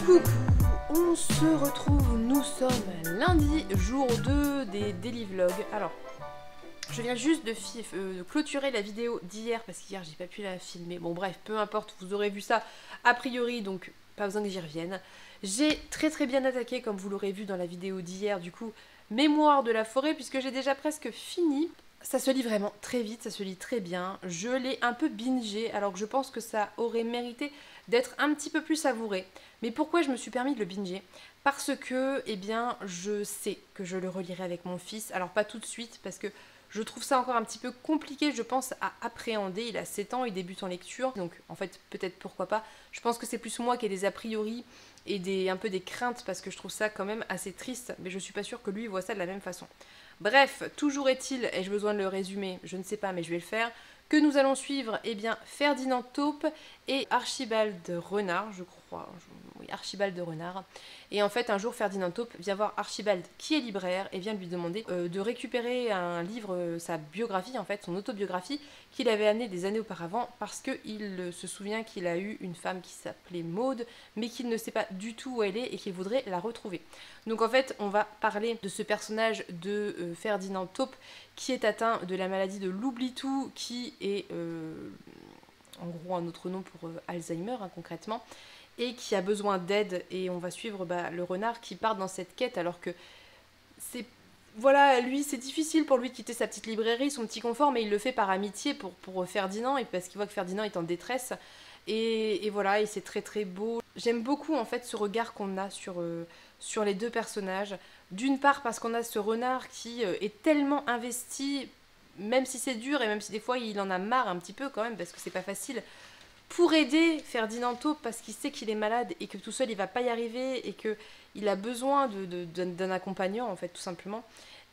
Coucou, on se retrouve, nous sommes lundi, jour 2 des daily vlogs. Alors, je viens juste de clôturer la vidéo d'hier parce qu'hier j'ai pas pu la filmer. Bon bref, peu importe, vous aurez vu ça a priori, donc pas besoin que j'y revienne. J'ai très bien attaqué, comme vous l'aurez vu dans la vidéo d'hier, du coup, Mémoire de la forêt, puisque j'ai déjà presque fini. Ça se lit vraiment très vite, ça se lit très bien. Je l'ai un peu bingé, alors que je pense que ça aurait mérité d'être un petit peu plus savouré. Mais pourquoi je me suis permis de le binger? Parce que, eh bien, je sais que je le relirai avec mon fils. Alors pas tout de suite, parce que je trouve ça encore un petit peu compliqué, je pense, à appréhender. Il a 7 ans, il débute en lecture, donc en fait, peut-être pourquoi pas. Je pense que c'est plus moi qui ai des a priori et un peu des craintes, parce que je trouve ça quand même assez triste, mais je suis pas sûre que lui voit ça de la même façon. Bref, toujours est-il, ai-je besoin de le résumer? Je ne sais pas, mais je vais le faire. Que nous allons suivre, eh bien, Ferdinand Taupe et Archibald Renard, je crois. Oui, Archibald Renard. Et en fait, un jour, Ferdinand Taupe vient voir Archibald, qui est libraire, et vient lui demander de récupérer un livre, sa biographie, en fait, son autobiographie, qu'il avait amené des années auparavant, parce qu'il se souvient qu'il a eu une femme qui s'appelait Maude, mais qu'il ne sait pas du tout où elle est et qu'il voudrait la retrouver. Donc en fait, on va parler de ce personnage de Ferdinand Taupe, qui est atteint de la maladie de l'oubli-tout, qui est en gros un autre nom pour Alzheimer, hein, concrètement, et qui a besoin d'aide, et on va suivre le renard qui part dans cette quête, alors que c'est... Voilà, lui, c'est difficile pour lui de quitter sa petite librairie, son petit confort, mais il le fait par amitié pour Ferdinand, et parce qu'il voit que Ferdinand est en détresse, et voilà, et c'est très beau. J'aime beaucoup en fait ce regard qu'on a sur les deux personnages. D'une part parce qu'on a ce renard qui est tellement investi, même si c'est dur et même si des fois il en a marre un petit peu quand même parce que c'est pas facile, pour aider Ferdinand Taupe parce qu'il sait qu'il est malade et que tout seul il va pas y arriver et qu'il a besoin d'un accompagnant en fait tout simplement.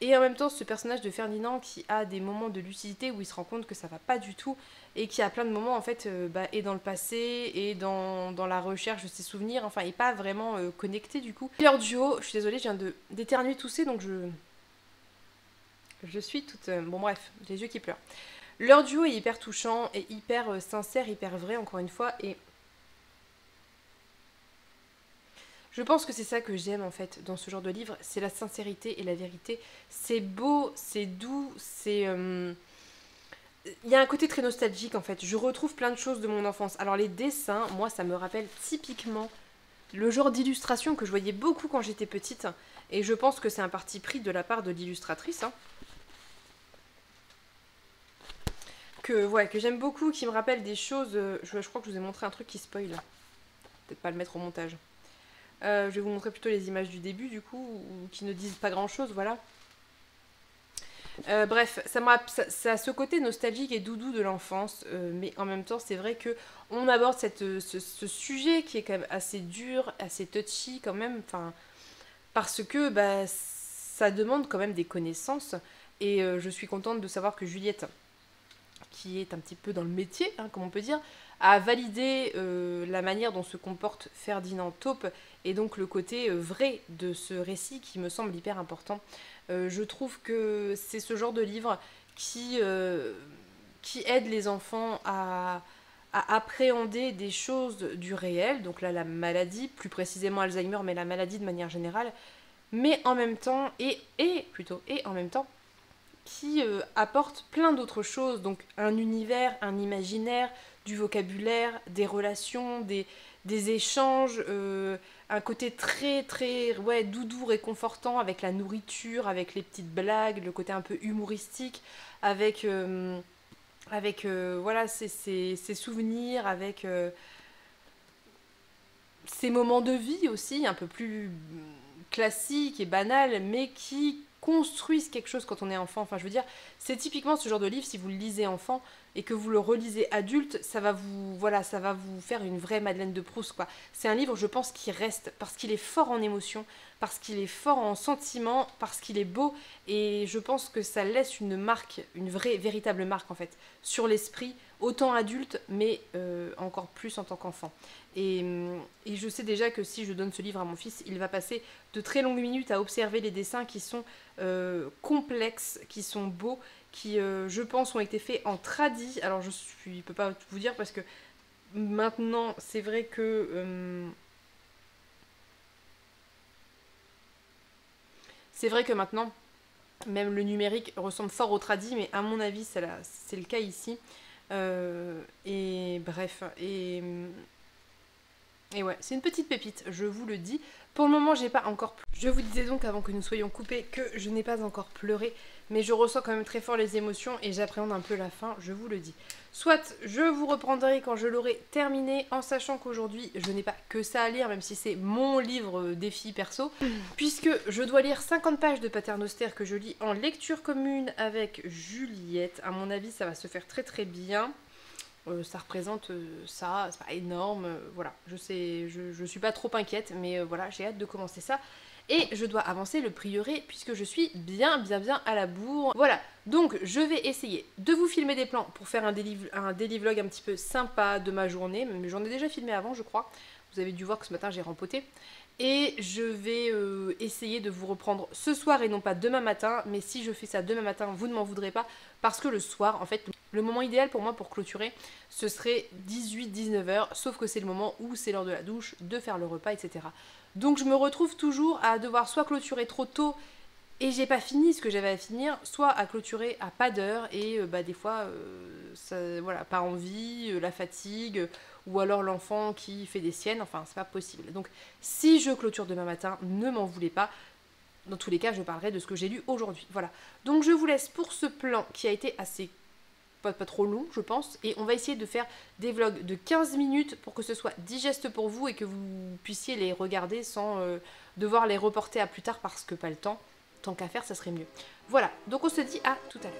Et en même temps ce personnage de Ferdinand qui a des moments de lucidité où il se rend compte que ça va pas du tout et qui a plein de moments en fait et dans le passé et dans la recherche de ses souvenirs, enfin il n'est pas vraiment connecté du coup. Leur duo, je suis désolée, je viens d'éternuer tousser donc je suis toute... bon bref, j'ai les yeux qui pleurent. Leur duo est hyper touchant et hyper sincère, hyper vrai encore une fois et je pense que c'est ça que j'aime en fait dans ce genre de livre, c'est la sincérité et la vérité. C'est beau, c'est doux, c'est... Il y a un côté très nostalgique en fait, je retrouve plein de choses de mon enfance. Alors les dessins, moi ça me rappelle typiquement le genre d'illustration que je voyais beaucoup quand j'étais petite. Et je pense que c'est un parti pris de la part de l'illustratrice. Hein. Que j'aime beaucoup, qui me rappelle des choses... je crois que je vous ai montré un truc qui spoil. Peut-être pas le mettre au montage. Je vais vous montrer plutôt les images du début du coup, ou qui ne disent pas grand chose, voilà. Bref, ça a ce côté nostalgique et doudou de l'enfance, mais en même temps c'est vrai que on aborde ce sujet qui est quand même assez dur, assez touchy quand même, parce que ça demande quand même des connaissances, et je suis contente de savoir que Juliette qui est un petit peu dans le métier, hein, comme on peut dire, a validé la manière dont se comporte Ferdinand Taupe et donc le côté vrai de ce récit qui me semble hyper important. Je trouve que c'est ce genre de livre qui aide les enfants à appréhender des choses du réel, donc là la maladie, plus précisément Alzheimer, mais la maladie de manière générale, mais en même temps, et en même temps, qui apporte plein d'autres choses, donc un univers, un imaginaire, du vocabulaire, des relations, des échanges, un côté très très doudou, réconfortant avec la nourriture, avec les petites blagues, le côté un peu humoristique, avec voilà, ses souvenirs, avec ses moments de vie aussi, un peu plus classiques et banals, mais qui construisent quelque chose quand on est enfant. Enfin, je veux dire, c'est typiquement ce genre de livre, si vous le lisez enfant et que vous le relisez adulte, ça va vous faire une vraie Madeleine de Proust, quoi. C'est un livre, je pense, qui reste parce qu'il est fort en émotion, parce qu'il est fort en sentiment, parce qu'il est beau, et je pense que ça laisse une marque, une vraie, véritable marque, en fait, sur l'esprit, autant adulte, mais encore plus en tant qu'enfant. Et je sais déjà que si je donne ce livre à mon fils, il va passer de très longues minutes à observer les dessins qui sont complexes, qui sont beaux, qui, je pense, ont été faits en tradi. Alors, je peux pas vous dire parce que maintenant, c'est vrai que... c'est vrai que maintenant, même le numérique ressemble fort au tradi, mais à mon avis, c'est le cas ici. Et bref, et ouais, c'est une petite pépite, je vous le dis. Pour le moment, j'ai pas encore pleuré. Je vous disais donc, avant que nous soyons coupés, que je n'ai pas encore pleuré, mais je ressens quand même très fort les émotions et j'appréhende un peu la fin, je vous le dis. Soit je vous reprendrai quand je l'aurai terminé, en sachant qu'aujourd'hui, je n'ai pas que ça à lire, même si c'est mon livre défi perso, puisque je dois lire 50 pages de Paternoster que je lis en lecture commune avec Juliette. À mon avis, ça va se faire très très bien. Ça représente ça, c'est pas énorme, voilà, je sais, je suis pas trop inquiète, mais voilà, j'ai hâte de commencer ça. Et je dois avancer le prieuré puisque je suis bien à la bourre. Voilà, donc je vais essayer de vous filmer des plans pour faire un daily vlog un petit peu sympa de ma journée, mais j'en ai déjà filmé avant je crois, vous avez dû voir que ce matin j'ai rempoté. Et je vais essayer de vous reprendre ce soir et non pas demain matin, mais si je fais ça demain matin, vous ne m'en voudrez pas, parce que le soir, en fait, le moment idéal pour moi pour clôturer, ce serait 18-19h, sauf que c'est le moment où c'est l'heure de la douche, de faire le repas, etc. Donc je me retrouve toujours à devoir soit clôturer trop tôt et j'ai pas fini ce que j'avais à finir, soit à clôturer à pas d'heure et des fois, voilà, pas envie, la fatigue, ou alors l'enfant qui fait des siennes, enfin c'est pas possible. Donc si je clôture demain matin, ne m'en voulez pas. Dans tous les cas, je parlerai de ce que j'ai lu aujourd'hui. Voilà. Donc je vous laisse pour ce plan qui a été assez... pas trop long, je pense. Et on va essayer de faire des vlogs de 15 minutes pour que ce soit digeste pour vous et que vous puissiez les regarder sans devoir les reporter à plus tard parce que pas le temps. Tant qu'à faire, ça serait mieux. Voilà. Donc on se dit à tout à l'heure.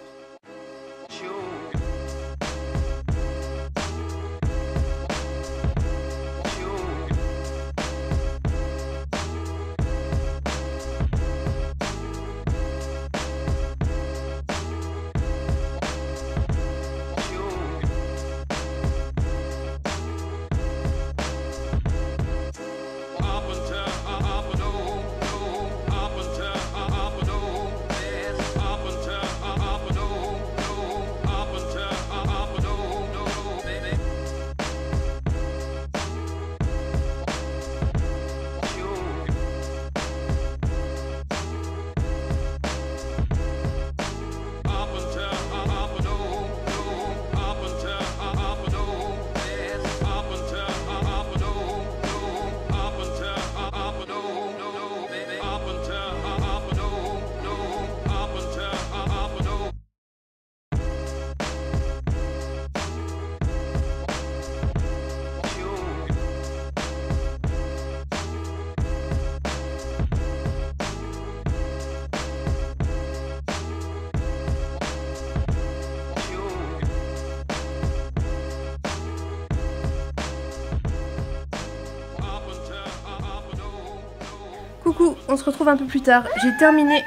Coucou, on se retrouve un peu plus tard. J'ai terminé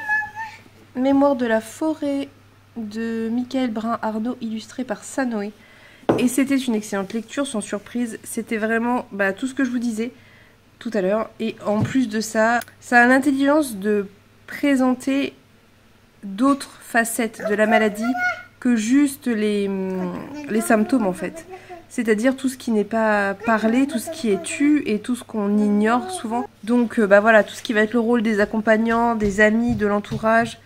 Mémoire de la forêt de Michael Brun-Arnaud, illustré par Sanoé. Et c'était une excellente lecture, sans surprise. C'était vraiment tout ce que je vous disais tout à l'heure. Et en plus de ça, ça a l'intelligence de présenter d'autres facettes de la maladie que juste les symptômes en fait. C'est-à-dire tout ce qui n'est pas parlé, tout ce qui est tu et tout ce qu'on ignore souvent. Donc voilà, tout ce qui va être le rôle des accompagnants, des amis, de l'entourage.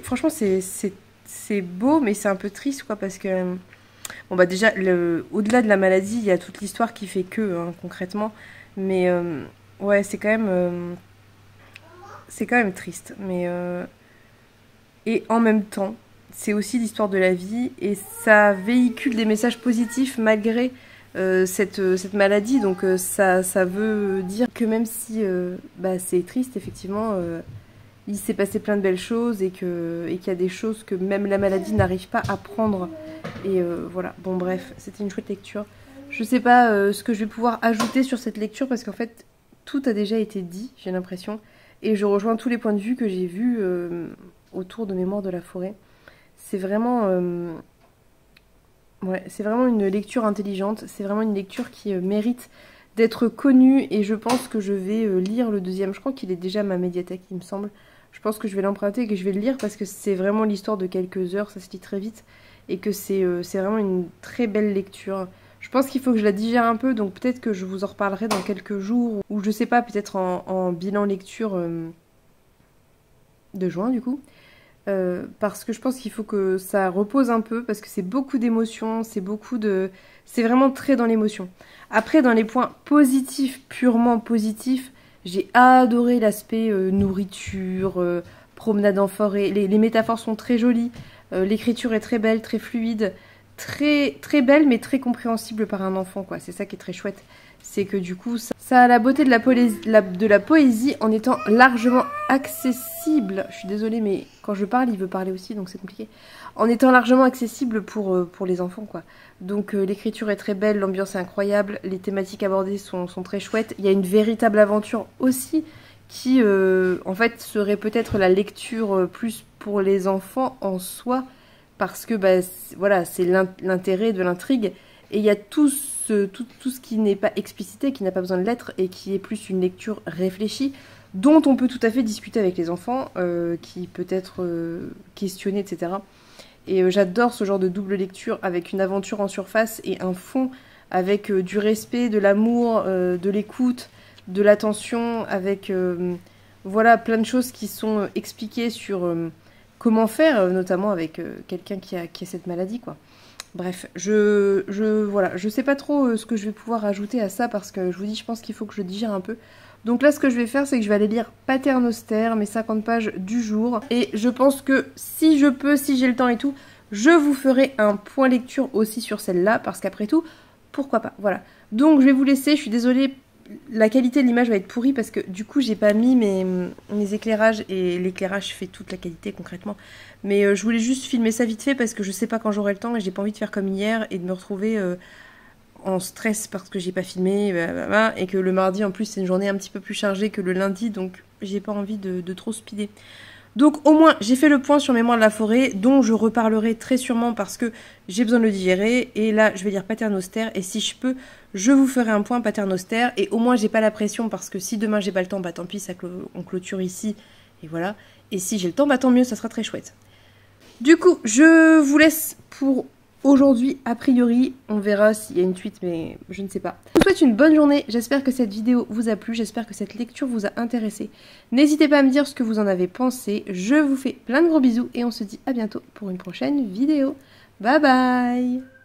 Franchement c'est beau, mais c'est un peu triste quoi, parce que bon déjà au-delà de la maladie, il y a toute l'histoire qui fait que concrètement. Mais ouais, c'est quand même triste. Mais et en même temps, c'est aussi l'histoire de la vie et ça véhicule des messages positifs malgré cette maladie. Donc ça veut dire que même si c'est triste, effectivement, il s'est passé plein de belles choses et qu'il y a des choses que même la maladie n'arrive pas à prendre. Et voilà, bon bref, c'était une chouette lecture. Je sais pas ce que je vais pouvoir ajouter sur cette lecture parce qu'en fait, tout a déjà été dit, j'ai l'impression. Et je rejoins tous les points de vue que j'ai vus autour de Mémoire de la forêt. C'est vraiment, c'est vraiment une lecture intelligente, c'est vraiment une lecture qui mérite d'être connue et je pense que je vais lire le deuxième. Je crois qu'il est déjà à ma médiathèque, il me semble. Je pense que je vais l'emprunter et que je vais le lire parce que c'est vraiment l'histoire de quelques heures, ça se lit très vite et que c'est vraiment une très belle lecture. Je pense qu'il faut que je la digère un peu, donc peut-être que je vous en reparlerai dans quelques jours ou je sais pas, peut-être en bilan lecture de juin du coup. Parce que je pense qu'il faut que ça repose un peu parce que c'est beaucoup d'émotions, c'est vraiment très dans l'émotion. Après, dans les points positifs, purement positifs, j'ai adoré l'aspect nourriture, promenade en forêt. Les métaphores sont très jolies, l'écriture est très belle, très fluide, très très belle mais très compréhensible par un enfant quoi. C'est ça qui est très chouette. C'est que du coup, ça a la beauté de la poésie en étant largement accessible. Je suis désolée, mais quand je parle, il veut parler aussi, donc c'est compliqué. En étant largement accessible pour les enfants, quoi. Donc l'écriture est très belle, l'ambiance est incroyable, les thématiques abordées sont très chouettes. Il y a une véritable aventure aussi qui, en fait, serait peut-être la lecture plus pour les enfants en soi, parce que, voilà, c'est l'intérêt de l'intrigue. Et il y a tout ce qui n'est pas explicité, qui n'a pas besoin de l'être, et qui est plus une lecture réfléchie, dont on peut tout à fait discuter avec les enfants, qui peut être questionné, etc. Et j'adore ce genre de double lecture, avec une aventure en surface et un fond, avec du respect, de l'amour, de l'écoute, de l'attention, avec voilà, plein de choses qui sont expliquées sur comment faire, notamment avec quelqu'un qui a cette maladie, quoi. Bref, voilà, je sais pas trop ce que je vais pouvoir ajouter à ça parce que je vous dis, je pense qu'il faut que je digère un peu. Donc là, ce que je vais faire, c'est que je vais aller lire Pater Noster, mes 50 pages du jour. Et je pense que si je peux, si j'ai le temps et tout, je vous ferai un point lecture aussi sur celle-là parce qu'après tout, pourquoi pas, voilà. Donc je vais vous laisser, je suis désolée, la qualité de l'image va être pourrie parce que du coup, j'ai pas mis mes éclairages et l'éclairage fait toute la qualité concrètement. Mais je voulais juste filmer ça vite fait parce que je sais pas quand j'aurai le temps et j'ai pas envie de faire comme hier et de me retrouver en stress parce que j'ai pas filmé et que le mardi en plus c'est une journée un petit peu plus chargée que le lundi, donc j'ai pas envie de trop speeder. Donc au moins j'ai fait le point sur Mémoire de la forêt dont je reparlerai très sûrement parce que j'ai besoin de le digérer et là je vais lire Pater Noster et si je peux je vous ferai un point Pater Noster et au moins j'ai pas la pression parce que si demain j'ai pas le temps tant pis, on clôture ici et voilà, et si j'ai le temps tant mieux, ça sera très chouette. Du coup je vous laisse pour aujourd'hui, a priori, on verra s'il y a une suite, mais je ne sais pas. Je vous souhaite une bonne journée, j'espère que cette vidéo vous a plu, j'espère que cette lecture vous a intéressé. N'hésitez pas à me dire ce que vous en avez pensé, je vous fais plein de gros bisous et on se dit à bientôt pour une prochaine vidéo. Bye bye!